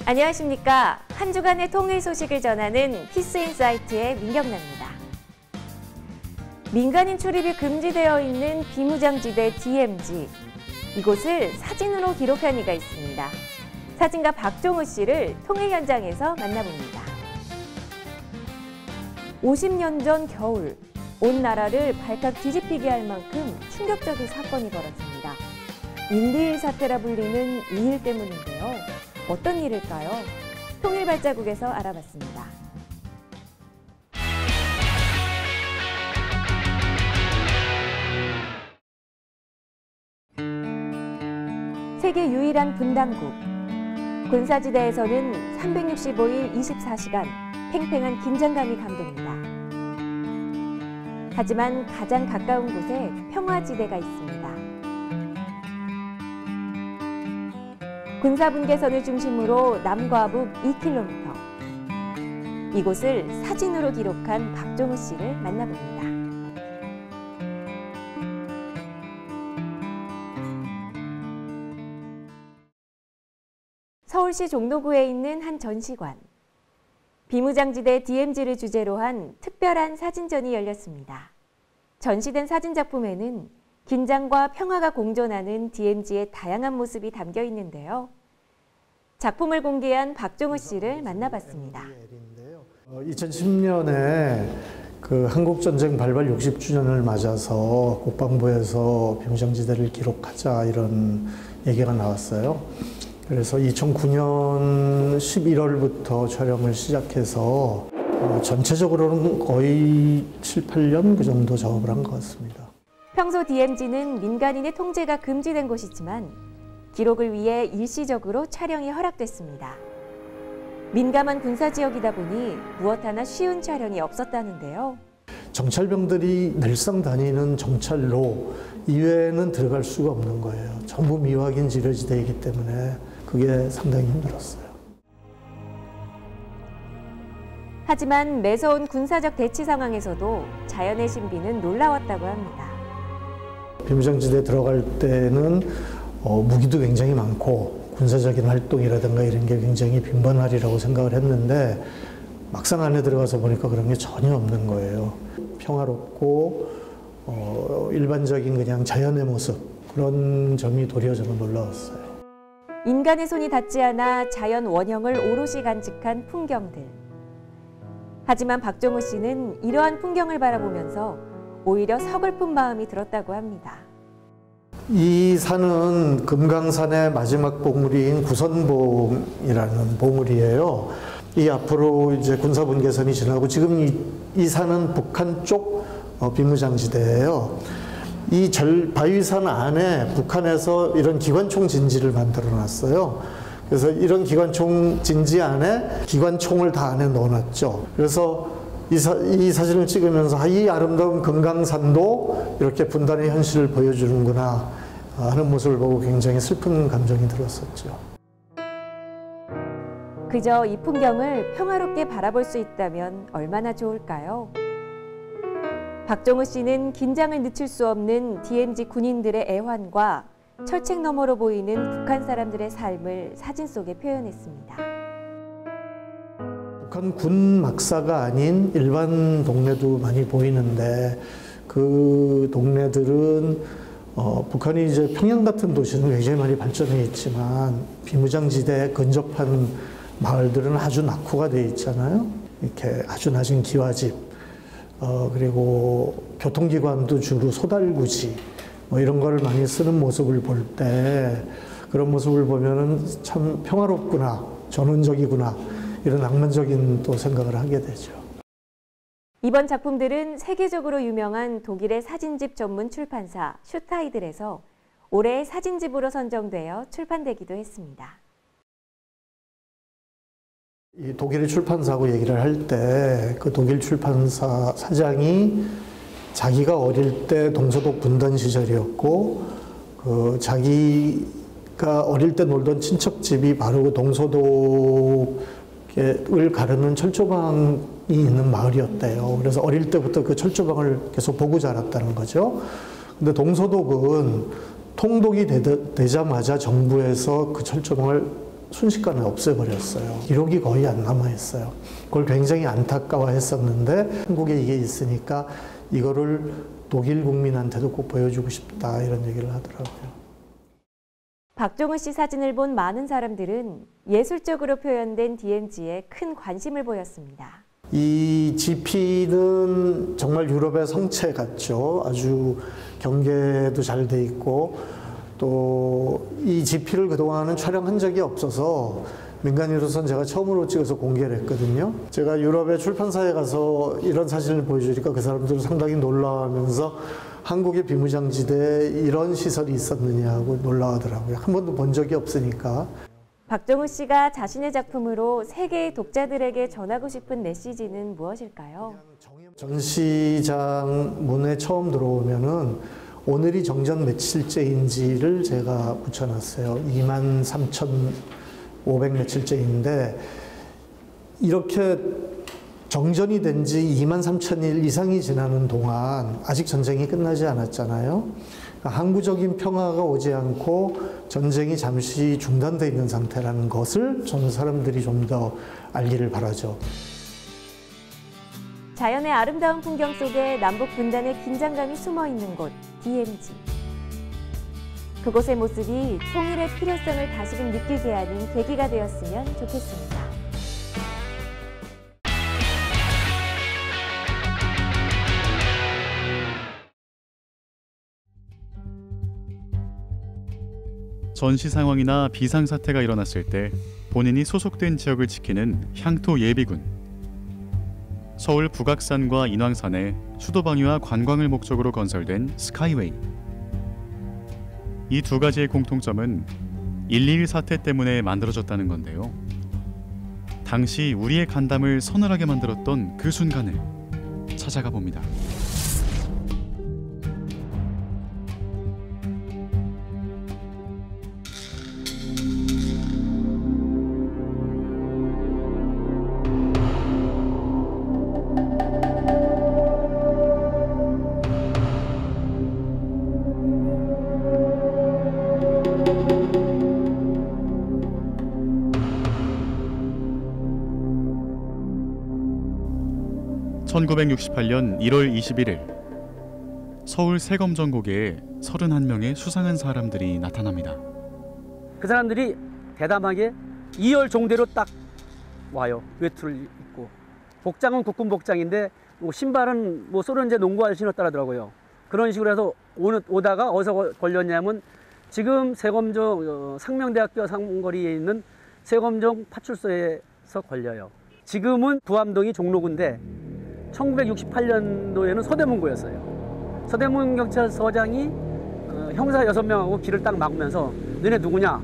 안녕하십니까. 한 주간의 통일 소식을 전하는 피스인사이트의 민경란입니다. 민간인 출입이 금지되어 있는 비무장지대 DMZ. 이곳을 사진으로 기록한 이가 있습니다. 사진가 박종우 씨를 통일 현장에서 만나봅니다. 50년 전 겨울, 온 나라를 발칵 뒤집히게 할 만큼 충격적인 사건이 벌어집니다. 121 사태라 불리는 이 일 때문인데요. 어떤 일일까요? 통일발자국에서 알아봤습니다. 세계 유일한 분당국. 군사지대에서는 365일 24시간 팽팽한 긴장감이 감돕니다. 하지만 가장 가까운 곳에 평화지대가 있습니다. 군사분계선을 중심으로 남과 북 2km. 이곳을 사진으로 기록한 박종우 씨를 만나봅니다. 서울시 종로구에 있는 한 전시관. 비무장지대 DMZ를 주제로 한 특별한 사진전이 열렸습니다. 전시된 사진작품에는 긴장과 평화가 공존하는 DMZ의 다양한 모습이 담겨 있는데요. 작품을 공개한 박종우 씨를 만나봤습니다. 2010년에 그 한국전쟁 발발 60주년을 맞아서 국방부에서 비무장지대를 기록하자 이런 얘기가 나왔어요. 그래서 2009년 11월부터 촬영을 시작해서 전체적으로는 거의 7, 8년 그 정도 작업을 한 것 같습니다. 평소 DMZ는 민간인의 통제가 금지된 곳이지만 기록을 위해 일시적으로 촬영이 허락됐습니다. 민감한 군사지역이다 보니 무엇 하나 쉬운 촬영이 없었다는데요. 정찰병들이 늘상 다니는 정찰로 이외에는 들어갈 수가 없는 거예요. 전부 미확인 지뢰지대이기 때문에 그게 상당히 힘들었어요. 하지만 매서운 군사적 대치 상황에서도 자연의 신비는 놀라웠다고 합니다. 비무장지대에 들어갈 때는 무기도 굉장히 많고 군사적인 활동이라든가 이런 게 굉장히 빈번하리라고 생각을 했는데 막상 안에 들어가서 보니까 그런 게 전혀 없는 거예요. 평화롭고 일반적인 그냥 자연의 모습, 그런 점이 도리어 저는 놀라웠어요. 인간의 손이 닿지 않아 자연 원형을 오롯이 간직한 풍경들. 하지만 박종우 씨는 이러한 풍경을 바라보면서 오히려 서글픈 마음이 들었다고 합니다. 이 산은 금강산의 마지막 봉우리인 구선봉이라는 봉우리예요. 이 앞으로 이제 군사분계선이 지나고 지금 이 산은 북한 쪽 비무장지대예요. 이 바위산 안에 북한에서 이런 기관총 진지를 만들어 놨어요. 그래서 이런 기관총 진지 안에 기관총을 다 안에 넣어놨죠. 그래서 이 사진을 찍으면서 이 아름다운 금강산도 이렇게 분단의 현실을 보여주는구나 하는 모습을 보고 굉장히 슬픈 감정이 들었었죠. 그저 이 풍경을 평화롭게 바라볼 수 있다면 얼마나 좋을까요? 박종우 씨는 긴장을 늦출 수 없는 DMZ 군인들의 애환과 철책 너머로 보이는 북한 사람들의 삶을 사진 속에 표현했습니다. 북한 군 막사가 아닌 일반 동네도 많이 보이는데 그 동네들은 북한이 이제 평양 같은 도시는 굉장히 많이 발전해 있지만 비무장지대에 근접한 마을들은 아주 낙후가 되어 있잖아요. 이렇게 아주 낮은 기와집, 그리고 교통기관도 주로 소달구지 이런 걸 많이 쓰는 모습을 볼 때 그런 모습을 보면은 참 평화롭구나, 전원적이구나 이런 낭만적인 또 생각을 하게 되죠. 이번 작품들은 세계적으로 유명한 독일의 사진집 전문 출판사 슈타이들에서 올해의 사진집으로 선정되어 출판되기도 했습니다. 이 독일의 출판사하고 얘기를 할 때 그 독일 출판사 사장이 자기가 어릴 때 동서독 분단 시절이었고 그 자기가 어릴 때 놀던 친척집이 바로 그 동서독을 가르는 철조망이 있는 마을이었대요. 그래서 어릴 때부터 그 철조망을 계속 보고 자랐다는 거죠. 근데 동서독은 통독이 되자마자 정부에서 그 철조망을 순식간에 없애버렸어요. 기록이 거의 안 남아있어요. 그걸 굉장히 안타까워했었는데 한국에 이게 있으니까 이거를 독일 국민한테도 꼭 보여주고 싶다 이런 얘기를 하더라고요. 박종우 씨 사진을 본 많은 사람들은 예술적으로 표현된 DMZ에 큰 관심을 보였습니다. 이 지피는 정말 유럽의 성체 같죠. 아주 경계도 잘 돼 있고 또 이 지피를 그동안은 촬영한 적이 없어서 민간인으로서는 제가 처음으로 찍어서 공개를 했거든요. 제가 유럽의 출판사에 가서 이런 사진을 보여주니까 그 사람들은 상당히 놀라워하면서 한국의 비무장지대에 이런 시설이 있었느냐 하고 놀라워하더라고요. 한 번도 본 적이 없으니까. 박종우 씨가 자신의 작품으로 세계의 독자들에게 전하고 싶은 메시지는 무엇일까요? 전시장 문에 처음 들어오면은 오늘이 정전 며칠째인지를 제가 붙여놨어요. 23,500 며칠째인데 이렇게 정전이 된 지 23,000일 이상이 지나는 동안 아직 전쟁이 끝나지 않았잖아요. 항구적인 평화가 오지 않고 전쟁이 잠시 중단되어 있는 상태라는 것을 저는 사람들이 좀 더 알기를 바라죠. 자연의 아름다운 풍경 속에 남북 분단의 긴장감이 숨어 있는 곳, DMZ. 그곳의 모습이 통일의 필요성을 다시금 느끼게 하는 계기가 되었으면 좋겠습니다. 전시 상황이나 비상사태가 일어났을 때 본인이 소속된 지역을 지키는 향토 예비군. 서울 북악산과 인왕산에 수도 방위와 관광을 목적으로 건설된 스카이웨이. 이 두 가지의 공통점은 1.21 사태 때문에 만들어졌다는 건데요. 당시 우리의 간담을 서늘하게 만들었던 그 순간을 찾아가 봅니다. (1968년 1월 21일) 서울 세검정고개에 31명의 수상한 사람들이 나타납니다. 그 사람들이 대담하게 2열 종대로 딱 와요. 외투를 입고. 복장은 국군 복장인데 신발은 소련제 농구화를 신었더라고요. 그런 식으로 해서 오다가 어디서 걸렸냐면 지금 세검정 상명대학교 상거리에 있는 세검정 파출소에서 걸려요. 지금은 부암동이 종로구인데 1968년도에는 서대문구였어요. 서대문 경찰서장이 형사 6명하고 길을 딱 막으면서 너네 누구냐?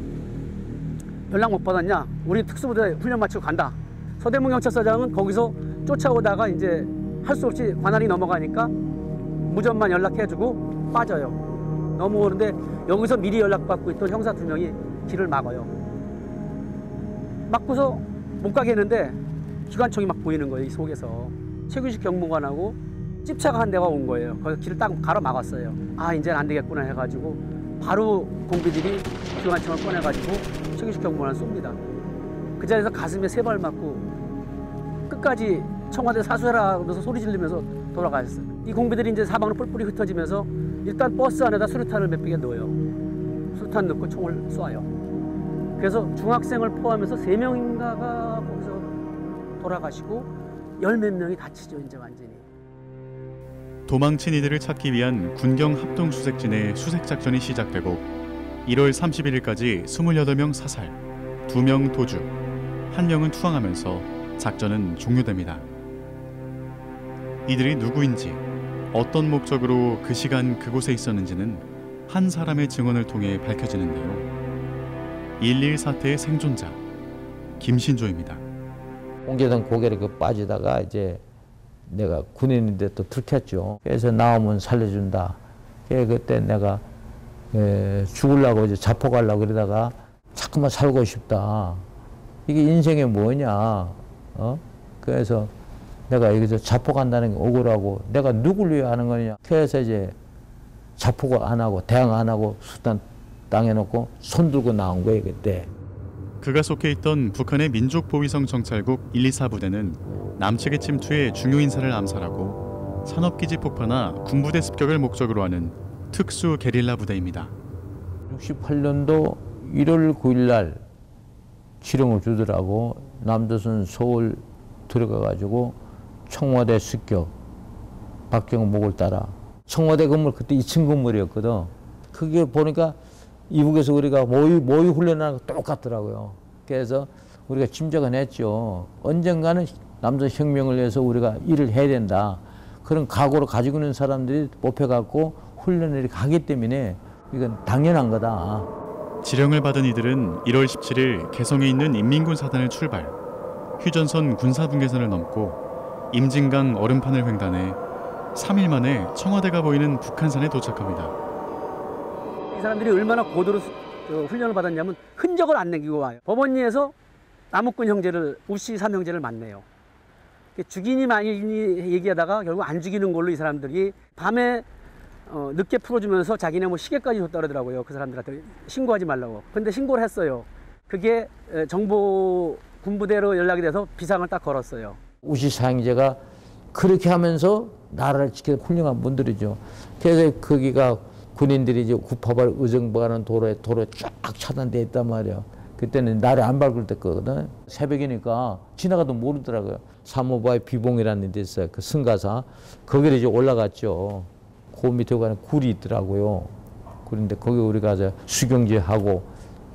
연락 못 받았냐? 우리 특수부대 훈련 마치고 간다. 서대문 경찰서장은 거기서 쫓아오다가 이제 할 수 없이 관할이 넘어가니까 무전만 연락해주고 빠져요. 넘어오는데 여기서 미리 연락받고 있던 형사 2명이 길을 막아요. 막고서 못 가게 했는데 기관총이 막 보이는 거예요. 이 속에서. 최규식 경무관하고 찝차가 한 대가 온 거예요. 거기서 길을 딱 가로막았어요. 아, 이제는 안 되겠구나 해가지고 바로 공비들이 기관총을 꺼내가지고 최규식 경무관을 쏩니다. 그 자리에서 가슴에 3발 맞고 끝까지 청와대 사수해라 하면서 소리 지르면서 돌아가셨어요. 이 공비들이 이제 사방으로 뿔뿔이 흩어지면서 일단 버스 안에다 수류탄을 몇 개 넣어요. 수류탄 넣고 총을 쏴요. 그래서 중학생을 포함해서 3명인가가 거기서 돌아가시고 10몇 명이 다치죠, 이제 완전히. 도망친 이들을 찾기 위한 군경 합동수색진의 수색작전이 시작되고 1월 31일까지 28명 사살, 2명 도주, 1명은 투항하면서 작전은 종료됩니다. 이들이 누구인지, 어떤 목적으로 그 시간 그곳에 있었는지는 한 사람의 증언을 통해 밝혀지는데요. 1.21 사태의 생존자, 김신조입니다. 옮기던 고개를 빠지다가 이제 내가 군인인데 또 들켰죠. 그래서 나오면 살려준다. 그때 내가 죽으려고 이제 자포가려고 그러다가 자꾸만 살고 싶다. 이게 인생이 뭐냐. 그래서 내가 여기서 자포간다는 게 억울하고 내가 누굴 위해 하는 거냐. 그래서 이제 자포가 안 하고 대항 안 하고 수탄 땅에 놓고 손 들고 나온 거예요, 그때. 그가 속해 있던 북한의 민족보위성 정찰국 124부대는 남측의 침투에 중요 인사를 암살하고 산업기지 폭파나 군부대 습격을 목적으로 하는 특수 게릴라 부대입니다. 68년도 1월 9일 날 지령을 주더라고. 남조선 서울 들어가가지고 청와대 습격, 박정희 목을 따라. 청와대 건물 그때 2층 건물이었거든. 그게 보니까 이북에서 우리가 모의 훈련하는 거 똑같더라고요. 그래서 우리가 짐작은 했죠. 언젠가는 남조선 혁명을 위해서 우리가 일을 해야 된다. 그런 각오를 가지고 있는 사람들이 뽑혀갖고 훈련을 가기 때문에 이건 당연한 거다. 지령을 받은 이들은 1월 17일 개성에 있는 인민군 사단을 출발, 휴전선 군사분계선을 넘고 임진강 얼음판을 횡단해 3일 만에 청와대가 보이는 북한산에 도착합니다. 이 사람들이 얼마나 고도로 훈련을 받았냐면 흔적을 안 남기고 와요. 법원리에서 남욱군 형제를, 우씨 삼형제를 만나요. 죽이니 마니니 얘기하다가 결국 안 죽이는 걸로 이 사람들이 밤에 늦게 풀어주면서 자기네 뭐 시계까지 줬다 그러더라고요. 그 사람들한테 신고하지 말라고. 근데 신고를 했어요. 그게 정보 군부대로 연락이 돼서 비상을 딱 걸었어요. 우시 사형제가 그렇게 하면서 나라를 지키는 훌륭한 분들이죠. 그래서 거기가 군인들이 이제 구파발 의정부 가는 도로에 쫙 차단돼 있단 말이에요. 그때는 날이 안 밝을 때거든. 새벽이니까 지나가도 모르더라고요. 사모바의 비봉이라는 데 있어요. 그 승가사. 거기를 이제 올라갔죠. 그 밑에 가는 굴이 있더라고요. 그런데 거기 우리가 수경제하고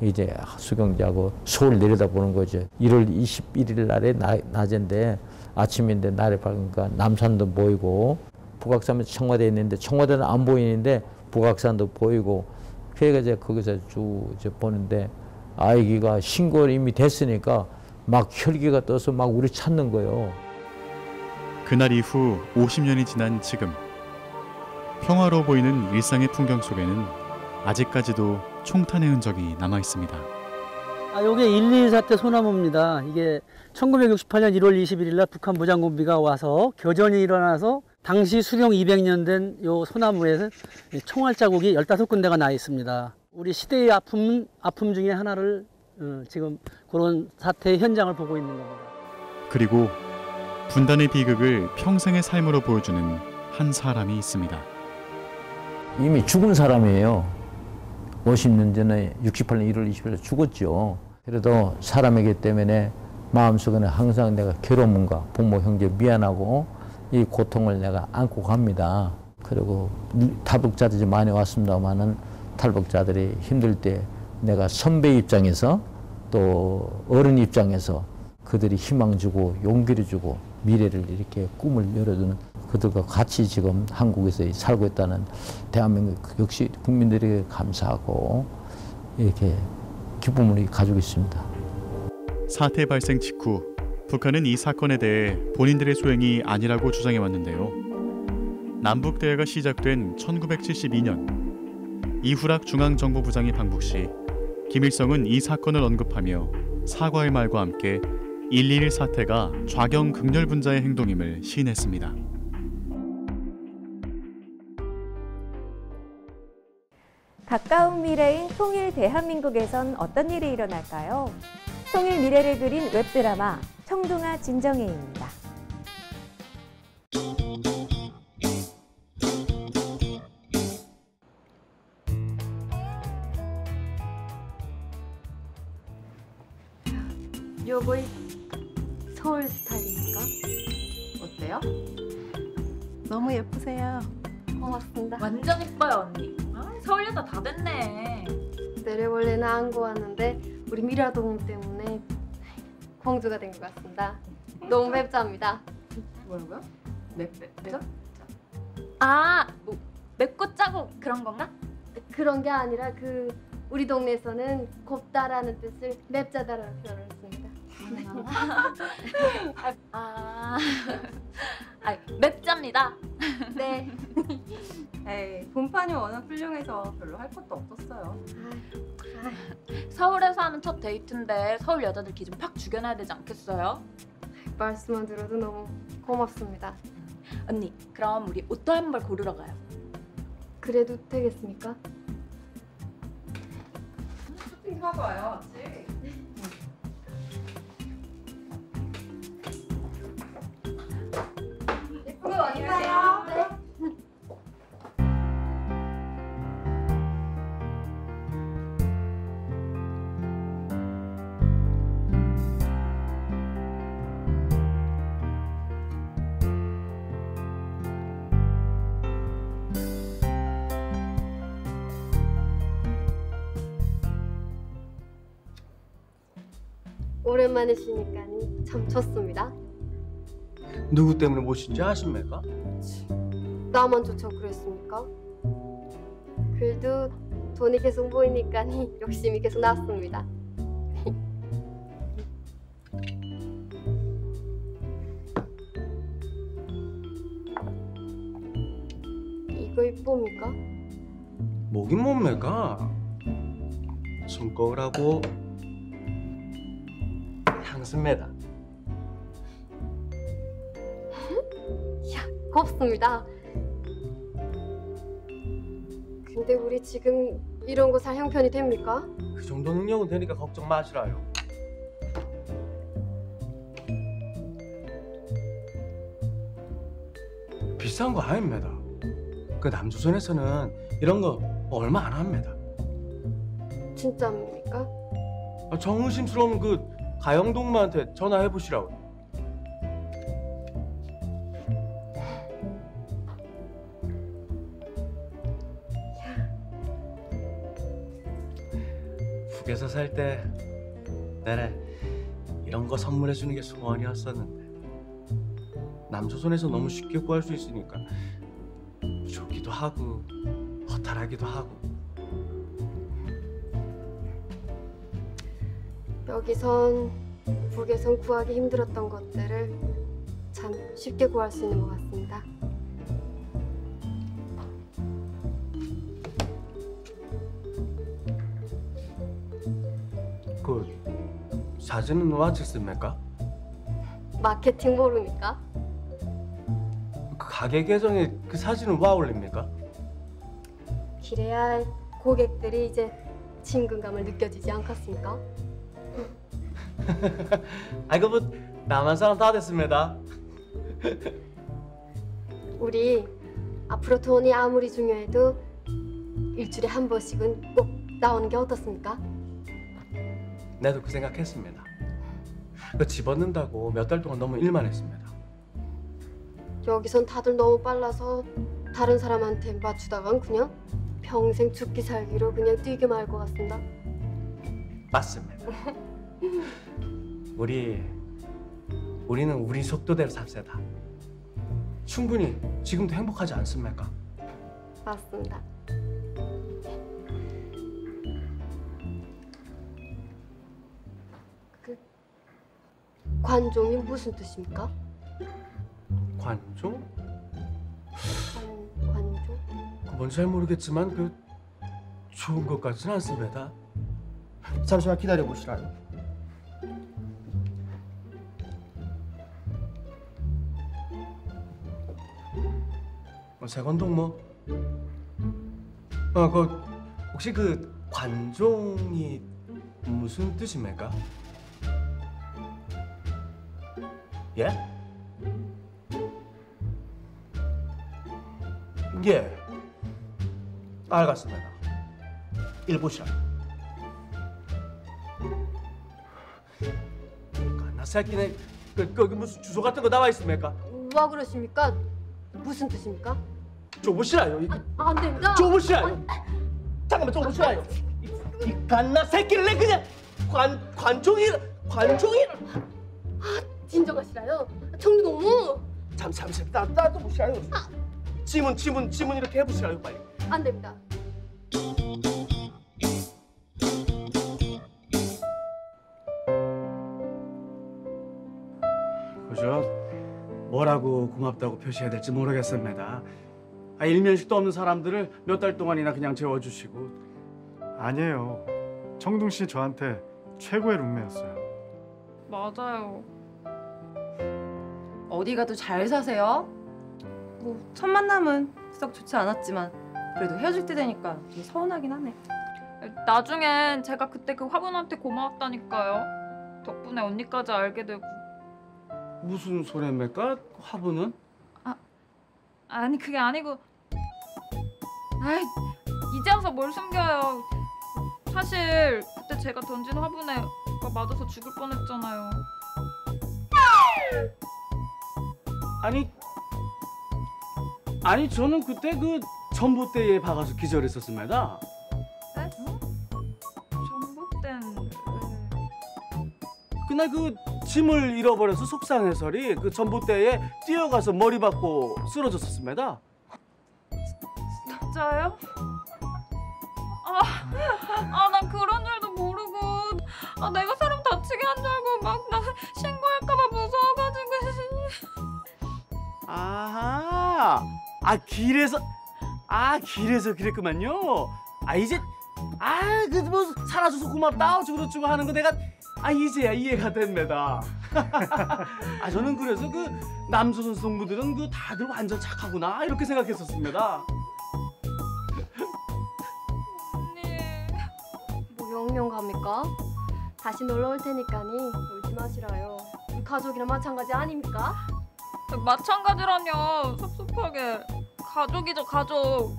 이제 수경제하고 서울 내려다보는 거죠. 1월 21일 날에 낮인데 아침인데 날이 밝으니까 남산도 보이고 북악산에 청와대에 있는데 청와대는 안 보이는데 북악산도 보이고 그래가 이제 거기서 쭉 이제 보는데 아이기가 신고를 이미 됐으니까 막 혈기가 떠서 막 우리 찾는 거예요. 그날 이후 50년이 지난 지금 평화로워 보이는 일상의 풍경 속에는 아직까지도 총탄의 흔적이 남아 있습니다. 이게 1.2 때 소나무입니다. 이게 1968년 1월 21일 날 북한 무장공비가 와서 교전이 일어나서 당시 수령 200년 된 요 소나무에 총알 자국이 15군데가 나 있습니다. 우리 시대의 아픔 중에 하나를 지금 그런 사태의 현장을 보고 있는 겁니다. 그리고 분단의 비극을 평생의 삶으로 보여주는 한 사람이 있습니다. 이미 죽은 사람이에요. 50년 전에 68년 1월 20일에 죽었죠. 그래도 사람이기 때문에 마음속에는 항상 내가 괴로움과 부모, 형제 미안하고 이 고통을 내가 안고 갑니다. 그리고 탈북자들이 많이 왔습니다만은 탈북자들이 힘들 때 내가 선배 입장에서 또 어른 입장에서 그들이 희망 주고 용기를 주고 미래를 이렇게 꿈을 열어주는 그들과 같이 지금 한국에서 살고 있다는 대한민국 역시 국민들에게 감사하고 이렇게 기쁨을 가지고 있습니다. 사태 발생 직후 북한은 이 사건에 대해 본인들의 소행이 아니라고 주장해 왔는데요. 남북대화가 시작된 1972년 이후락 중앙정보부장이 방북 시 김일성은 이 사건을 언급하며 사과의 말과 함께 1.21 사태가 좌경 극렬분자의 행동임을 시인했습니다. 가까운 미래인 통일 대한민국에선 어떤 일이 일어날까요? 통일 미래를 그린 웹드라마 청둥아 진정해입니다. 요거 서울 스타일입니까? 어때요? 너무 예쁘세요. 고맙습니다. 완전 예뻐요 언니. 서울 여자 다 됐네. 내려볼래는 안고 왔는데 우리 미라동 때문에 공주가 된 것 같습니다. 너무 맵자입니다. 뭐라고요? 맵죠? 뭐 맵고 짜고 그런 건가? 그런 게 아니라 우리 동네에서는 곱다라는 뜻을 맵자다라고 표현했습니다. 맵자입니다. 네. 에이, 본판이 워낙 훌륭해서 별로 할 것도 없었어요. 서울에서 하는 첫 데이트인데 서울 여자들 기준 팍 죽여놔야 되지 않겠어요? 말씀만 들어도 너무 고맙습니다. 언니 그럼 우리 옷도 한 벌 고르러 가요. 그래도 되겠습니까? 쇼핑하고 와요, 맞지? 어디 가요? 네. 오랜만에 쉬니까 참 좋습니다. 누구 때문에 모신지 아십니까? 나만 좋다고 그랬습니까? 그래도 돈이 계속 모이니까 욕심이 계속 났습니다. 이거 이쁩니까? 뭐긴 뭡니까? 손거울하고 향수입니다. 곱습니다. 근데 우리 지금 이런 거 살 형편이 됩니까? 그 정도 능력은 되니까 걱정 마시라요. 비싼 거 아닙니다. 그 남조선에서는 이런 거 얼마 안 합니다. 진짜입니까? 정의심스러운 그 가영동무한테 전화해 보시라고. 북에서 살 때 내래 이런 거 선물해 주는 게 소원이었었는데 남조선에서 너무 쉽게 구할 수 있으니까 좋기도 하고 허탈하기도 하고. 여기선 북에선 구하기 힘들었던 것들을 참 쉽게 구할 수 있는 것 같습니다. 그 사진은 누가 찍습니까? 마케팅 모릅니까? 그 가게 계정에 그 사진은 누가 올립니까? 그래야 고객들이 이제 친근감을 느껴지지 않겠습니까? 아이고 뭐 남한 사람 다 됐습니다. 우리 앞으로 돈이 아무리 중요해도 일주일에 한 번씩은 꼭 나오는 게 어떻습니까? 나도 그 생각했습니다. 그 집어넣는다고 몇 달 동안 너무 일만 했습니다. 여기선 다들 너무 빨라서 다른 사람한테 맞추다간 그냥 평생 죽기 살기로 그냥 뛰게 말 것 같습니다. 맞습니다. 우리는 우리 속도대로 삽시다. 충분히 지금도 행복하지 않습니까? 맞습니다. 그 관종이 무슨 뜻입니까? 관종? 관종? 그건 잘 모르겠지만 그 좋은 것 같지는 않습니다. 잠시만 기다려 보시라요. 세건동무. 그 혹시 그 관종이 무슨 뜻입니까? 예? 예. 알겠습니다. 읽보시라. 나 새끼네 거기 무슨 주소 같은 거 나와 있습니까? 와 그러십니까? 무슨 뜻입니까? 줘보시라요. 안 됩니다. 줘보시라요. 잠깐만 줘보시라요. 이 갓나 새끼를 내 그냥 관종이라. 진정하시라요. 청주동무. 잠시 나도 보시라요. 지문 이렇게 해보시라요 빨리. 안 됩니다. 그죠? 뭐라고 고맙다고 표시해야 될지 모르겠습니다. 일면식도 없는 사람들을 몇 달 동안이나 그냥 재워주시고. 아니에요. 청둥 씨 저한테 최고의 룸메였어요. 맞아요. 어디 가도 잘 사세요? 뭐 첫 만남은 썩 좋지 않았지만 그래도 헤어질 때 되니까 되게 서운하긴 하네. 나중엔 제가 그때 그 화분한테 고마웠다니까요. 덕분에 언니까지 알게 되고. 무슨 소리입니까? 화분은? 아니 그게 아니고. 아이 이제 와서 뭘 숨겨요. 사실 그때 제가 던진 화분에 오빠 맞아서 죽을 뻔했잖아요. 아니 저는 그때 그 전봇대에 박아서 기절했었습니다. 네? 전봇대는 그날 그 짐을 잃어버려서 속상해서리 그 전봇대에 뛰어가서 머리 박고 쓰러졌었습니다. 진짜요? 난 그런 줄도 모르고 내가 사람 다치게 한 줄 알고 막 나 신고할까봐 무서워가지고. 아하, 길에서 그랬구만요. 이제 그 뭐 살아줘서 고맙다 어쩌고저쩌고 하는 거 내가 이제야 이해가 됩니다. 저는 그래서 그 남조선 동무들은 그 다들 완전 착하구나 이렇게 생각했었습니다. 뭐 영영 갑니까? 다시 놀러 올 테니까니 울지 마시라요. 우리 가족이랑 마찬가지 아닙니까? 마찬가지라뇨. 섭섭하게. 가족이죠 가족.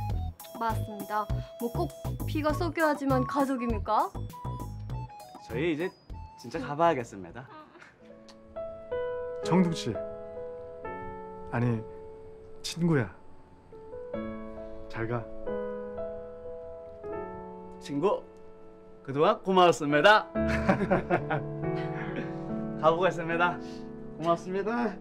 맞습니다. 뭐 꼭 피가 섞여야지만 가족입니까? 저희 이제 진짜 가봐야겠습니다. 정둥 씨. 아니, 친구야. 잘 가. 친구, 그동안 고마웠습니다. 가보겠습니다. 고맙습니다.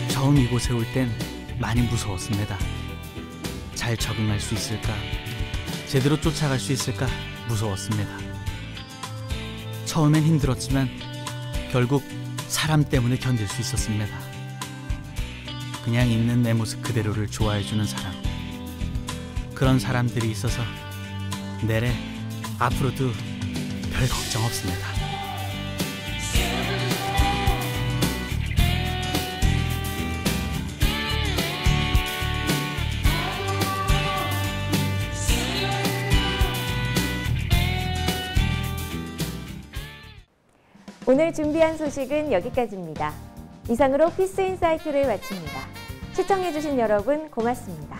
처음 이곳에 올 땐 많이 무서웠습니다. 잘 적응할 수 있을까? 제대로 쫓아갈 수 있을까? 무서웠습니다. 처음엔 힘들었지만 결국 사람 때문에 견딜 수 있었습니다. 그냥 있는 내 모습 그대로를 좋아해주는 사람. 그런 사람들이 있어서 내래 앞으로도 별 걱정 없습니다. 오늘 준비한 소식은 여기까지입니다. 이상으로 피스인사이트를 마칩니다. 시청해주신 여러분 고맙습니다.